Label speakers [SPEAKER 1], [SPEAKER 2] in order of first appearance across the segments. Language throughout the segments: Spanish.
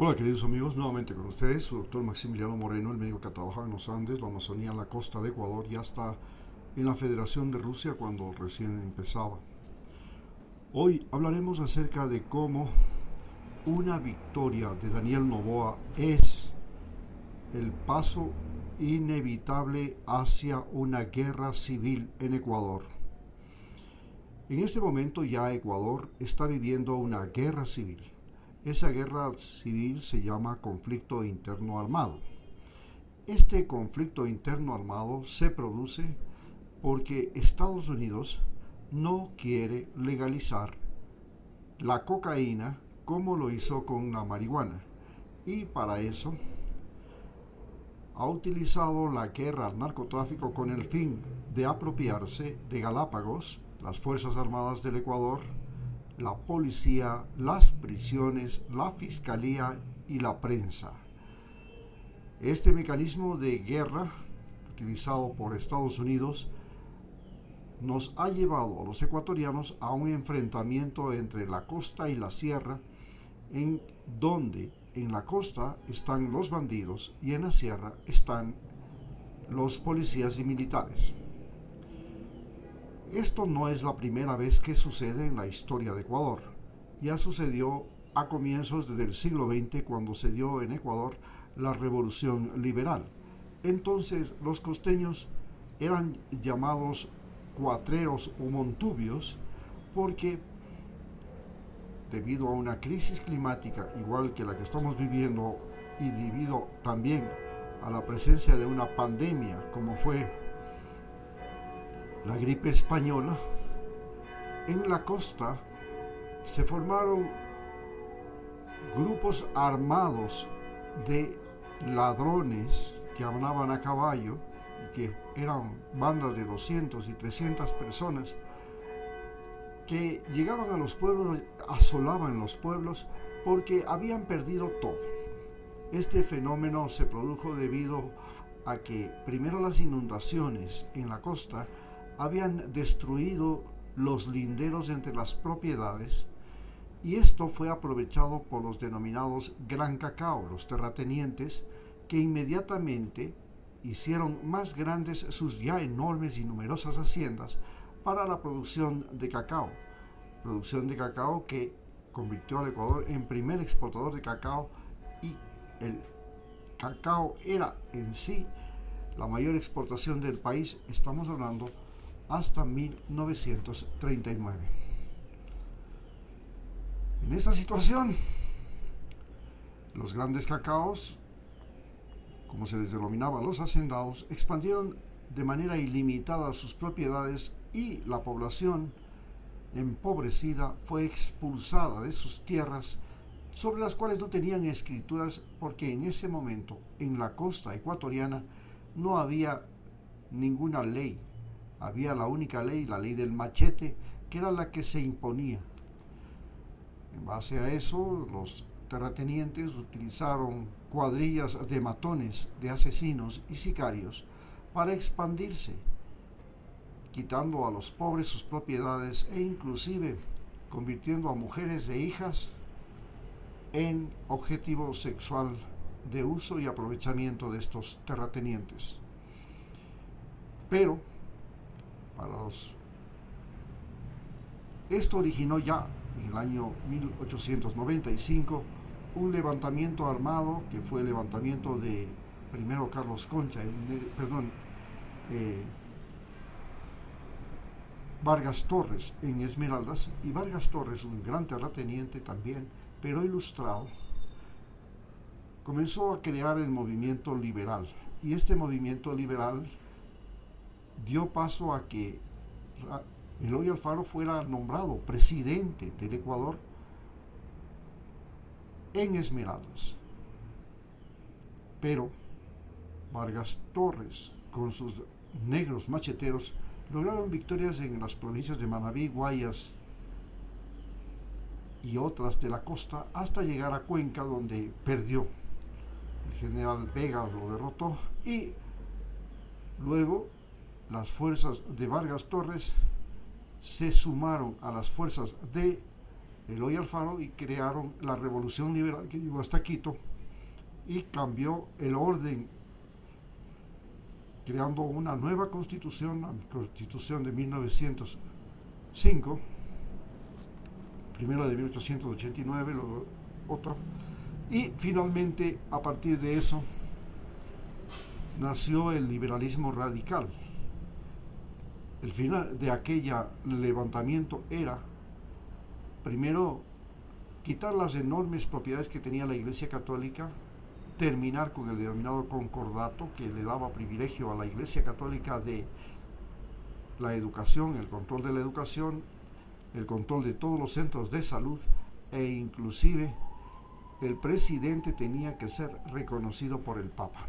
[SPEAKER 1] Hola queridos amigos, nuevamente con ustedes, su doctor Maximiliano Moreno, el médico que ha trabajado en los Andes, la Amazonía, la costa de Ecuador y hasta en la Federación de Rusia cuando recién empezaba. Hoy hablaremos acerca de cómo una victoria de Daniel Noboa es el paso inevitable hacia una guerra civil en Ecuador. En este momento ya Ecuador está viviendo una guerra civil. Esa guerra civil se llama conflicto interno armado. Este conflicto interno armado se produce porque Estados Unidos no quiere legalizar la cocaína como lo hizo con la marihuana, y para eso ha utilizado la guerra al narcotráfico con el fin de apropiarse de Galápagos, las Fuerzas Armadas del Ecuador, la policía, las prisiones, la fiscalía y la prensa. Este mecanismo de guerra utilizado por Estados Unidos nos ha llevado a los ecuatorianos a un enfrentamiento entre la costa y la sierra, en donde en la costa están los bandidos y en la sierra están los policías y militares. Esto no es la primera vez que sucede en la historia de Ecuador. Ya sucedió a comienzos del siglo XX cuando se dio en Ecuador la revolución liberal. Entonces los costeños eran llamados cuatreros o montubios porque debido a una crisis climática igual que la que estamos viviendo y debido también a la presencia de una pandemia como fue la gripe española, en la costa se formaron grupos armados de ladrones que andaban a caballo y que eran bandas de 200 y 300 personas que llegaban a los pueblos, asolaban los pueblos porque habían perdido todo. Este fenómeno se produjo debido a que primero las inundaciones en la costa habían destruido los linderos entre las propiedades, y esto fue aprovechado por los denominados Gran Cacao, los terratenientes, que inmediatamente hicieron más grandes sus ya enormes y numerosas haciendas para la producción de cacao que convirtió al Ecuador en primer exportador de cacao, y el cacao era en sí la mayor exportación del país, estamos hablando hasta 1939. En esta situación, los grandes cacaos, como se les denominaba a los hacendados, expandieron de manera ilimitada sus propiedades y la población empobrecida fue expulsada de sus tierras, sobre las cuales no tenían escrituras, porque en ese momento en la costa ecuatoriana no había ninguna ley. Había la única ley, la ley del machete, que era la que se imponía. En base a eso, los terratenientes utilizaron cuadrillas de matones, de asesinos y sicarios para expandirse, quitando a los pobres sus propiedades e inclusive convirtiendo a mujeres e hijas en objetivo sexual de uso y aprovechamiento de estos terratenientes. Pero esto originó ya en el año 1895 un levantamiento armado, que fue el levantamiento de primero Carlos Concha, Vargas Torres en Esmeraldas, y Vargas Torres, un gran terrateniente también, pero ilustrado, comenzó a crear el movimiento liberal, y este movimiento liberal dio paso a que Eloy Alfaro fuera nombrado presidente del Ecuador en Esmeraldas. Pero Vargas Torres, con sus negros macheteros, lograron victorias en las provincias de Manabí, Guayas y otras de la costa, hasta llegar a Cuenca, donde perdió. El general Vega lo derrotó y luego las fuerzas de Vargas Torres se sumaron a las fuerzas de Eloy Alfaro, y crearon la Revolución Liberal que llegó hasta Quito y cambió el orden, creando una nueva constitución, la constitución de 1905, primero de 1889, luego otra, y finalmente a partir de eso nació el liberalismo radical. El final de aquel levantamiento era, primero, quitar las enormes propiedades que tenía la Iglesia Católica, terminar con el denominado concordato, que le daba privilegio a la Iglesia Católica de la educación, el control de la educación, el control de todos los centros de salud, e inclusive el presidente tenía que ser reconocido por el Papa.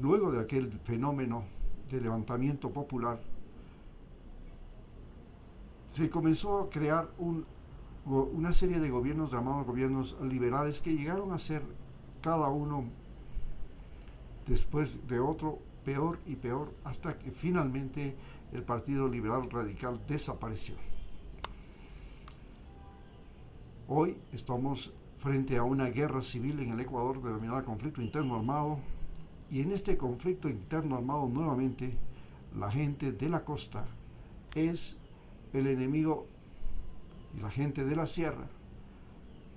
[SPEAKER 1] Luego de aquel fenómeno de levantamiento popular, se comenzó a crear una serie de gobiernos llamados gobiernos liberales, que llegaron a ser cada uno después de otro peor y peor, hasta que finalmente el Partido Liberal Radical desapareció. Hoy estamos frente a una guerra civil en el Ecuador denominada conflicto interno armado, y en este conflicto interno armado nuevamente la gente de la costa es el enemigo, y la gente de la sierra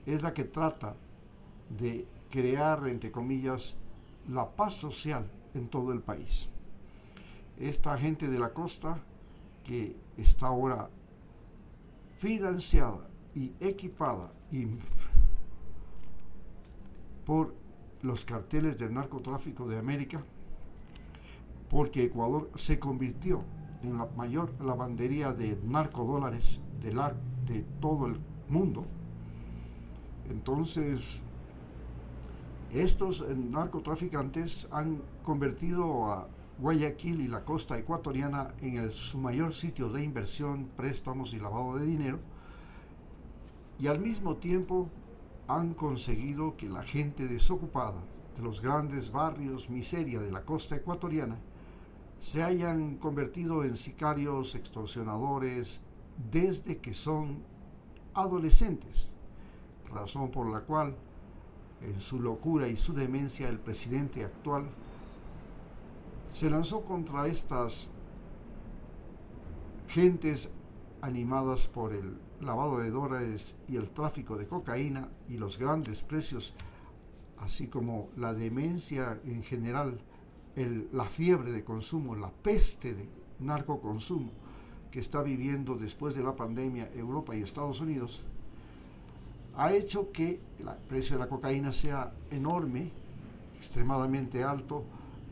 [SPEAKER 1] es la que trata de crear, entre comillas, la paz social en todo el país. Esta gente de la costa, que está ahora financiada y equipada por los carteles del narcotráfico de América, porque Ecuador se convirtió en la mayor lavandería de narcodólares de todo el mundo. Entonces, estos narcotraficantes han convertido a Guayaquil y la costa ecuatoriana en su mayor sitio de inversión, préstamos y lavado de dinero, y al mismo tiempo han conseguido que la gente desocupada de los grandes barrios miseria de la costa ecuatoriana se hayan convertido en sicarios, extorsionadores, desde que son adolescentes, razón por la cual, en su locura y su demencia, el presidente actual se lanzó contra estas gentes animadas por el lavado de dólares y el tráfico de cocaína y los grandes precios, así como la demencia en general, la fiebre de consumo, la peste de narcoconsumo que está viviendo después de la pandemia Europa y Estados Unidos, ha hecho que el precio de la cocaína sea enorme, extremadamente alto,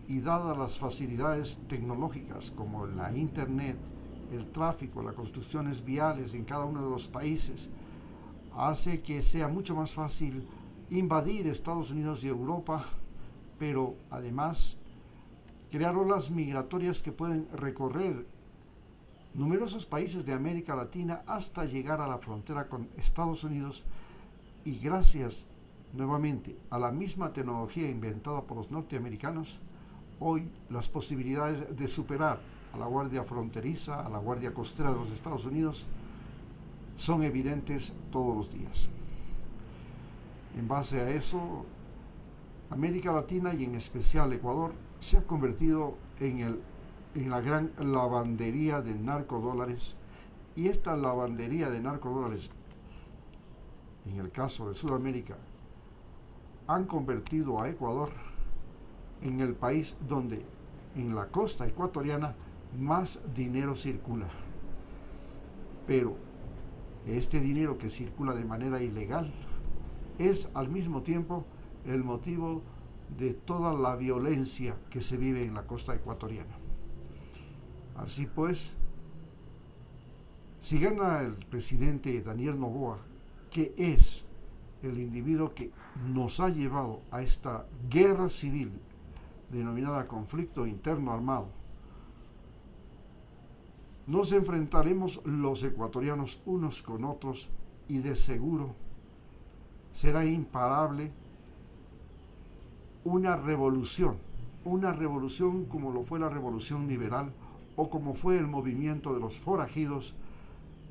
[SPEAKER 1] y dadas las facilidades tecnológicas como la internet, el tráfico, las construcciones viales en cada uno de los países, hace que sea mucho más fácil invadir Estados Unidos y Europa, pero además crear olas migratorias que pueden recorrer numerosos países de América Latina hasta llegar a la frontera con Estados Unidos, y gracias nuevamente a la misma tecnología inventada por los norteamericanos, hoy las posibilidades de superar a la Guardia Fronteriza, a la Guardia Costera de los Estados Unidos, son evidentes todos los días. En base a eso, América Latina y en especial Ecuador se ha convertido en la gran lavandería de narcodólares, y esta lavandería de narcodólares, en el caso de Sudamérica, han convertido a Ecuador en el país donde en la costa ecuatoriana más dinero circula. Pero este dinero que circula de manera ilegal es al mismo tiempo el motivo de toda la violencia que se vive en la costa ecuatoriana. Así pues, si gana el presidente Daniel Noboa, que es el individuo que nos ha llevado a esta guerra civil denominada conflicto interno armado, nos enfrentaremos los ecuatorianos unos con otros, y de seguro será imparable una revolución como lo fue la revolución liberal o como fue el movimiento de los forajidos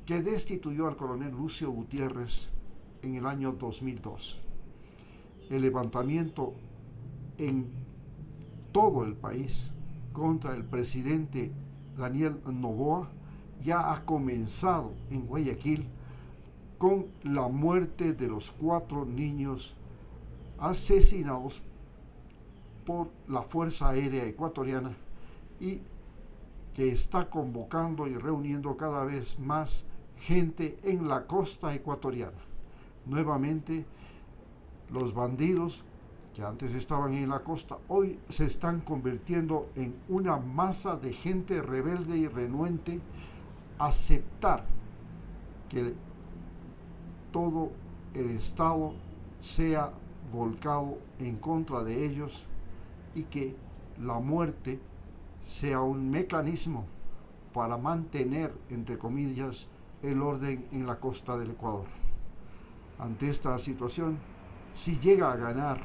[SPEAKER 1] que destituyó al coronel Lucio Gutiérrez en el año 2002. El levantamiento en todo el país contra el presidente Daniel Noboa ya ha comenzado en Guayaquil con la muerte de los 4 niños asesinados por la Fuerza Aérea Ecuatoriana y que está convocando y reuniendo cada vez más gente en la costa ecuatoriana. Nuevamente, los bandidos que antes estaban en la costa hoy se están convirtiendo en una masa de gente rebelde y renuente a aceptar que todo el Estado sea volcado en contra de ellos y que la muerte sea un mecanismo para mantener, entre comillas, el orden en la costa del Ecuador. Ante esta situación, si llega a ganar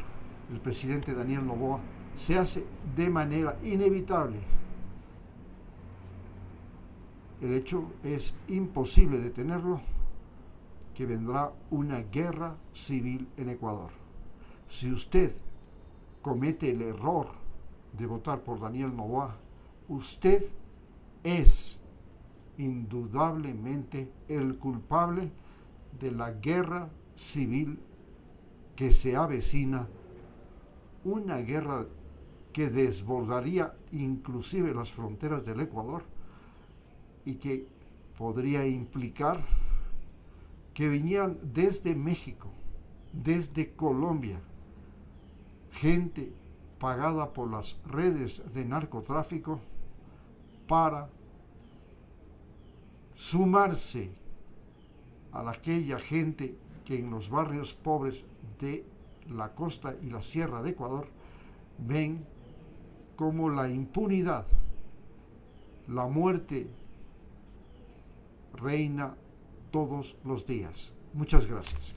[SPEAKER 1] el presidente Daniel Noboa, se hace de manera inevitable. El hecho es imposible detenerlo, que vendrá una guerra civil en Ecuador. Si usted comete el error de votar por Daniel Noboa, usted es indudablemente el culpable de la guerra civil que se avecina, una guerra que desbordaría inclusive las fronteras del Ecuador y que podría implicar que vinieran desde México, desde Colombia, gente pagada por las redes de narcotráfico para sumarse a aquella gente que en los barrios pobres de la costa y la sierra de Ecuador ven como la impunidad, la muerte reina todos los días. Muchas gracias.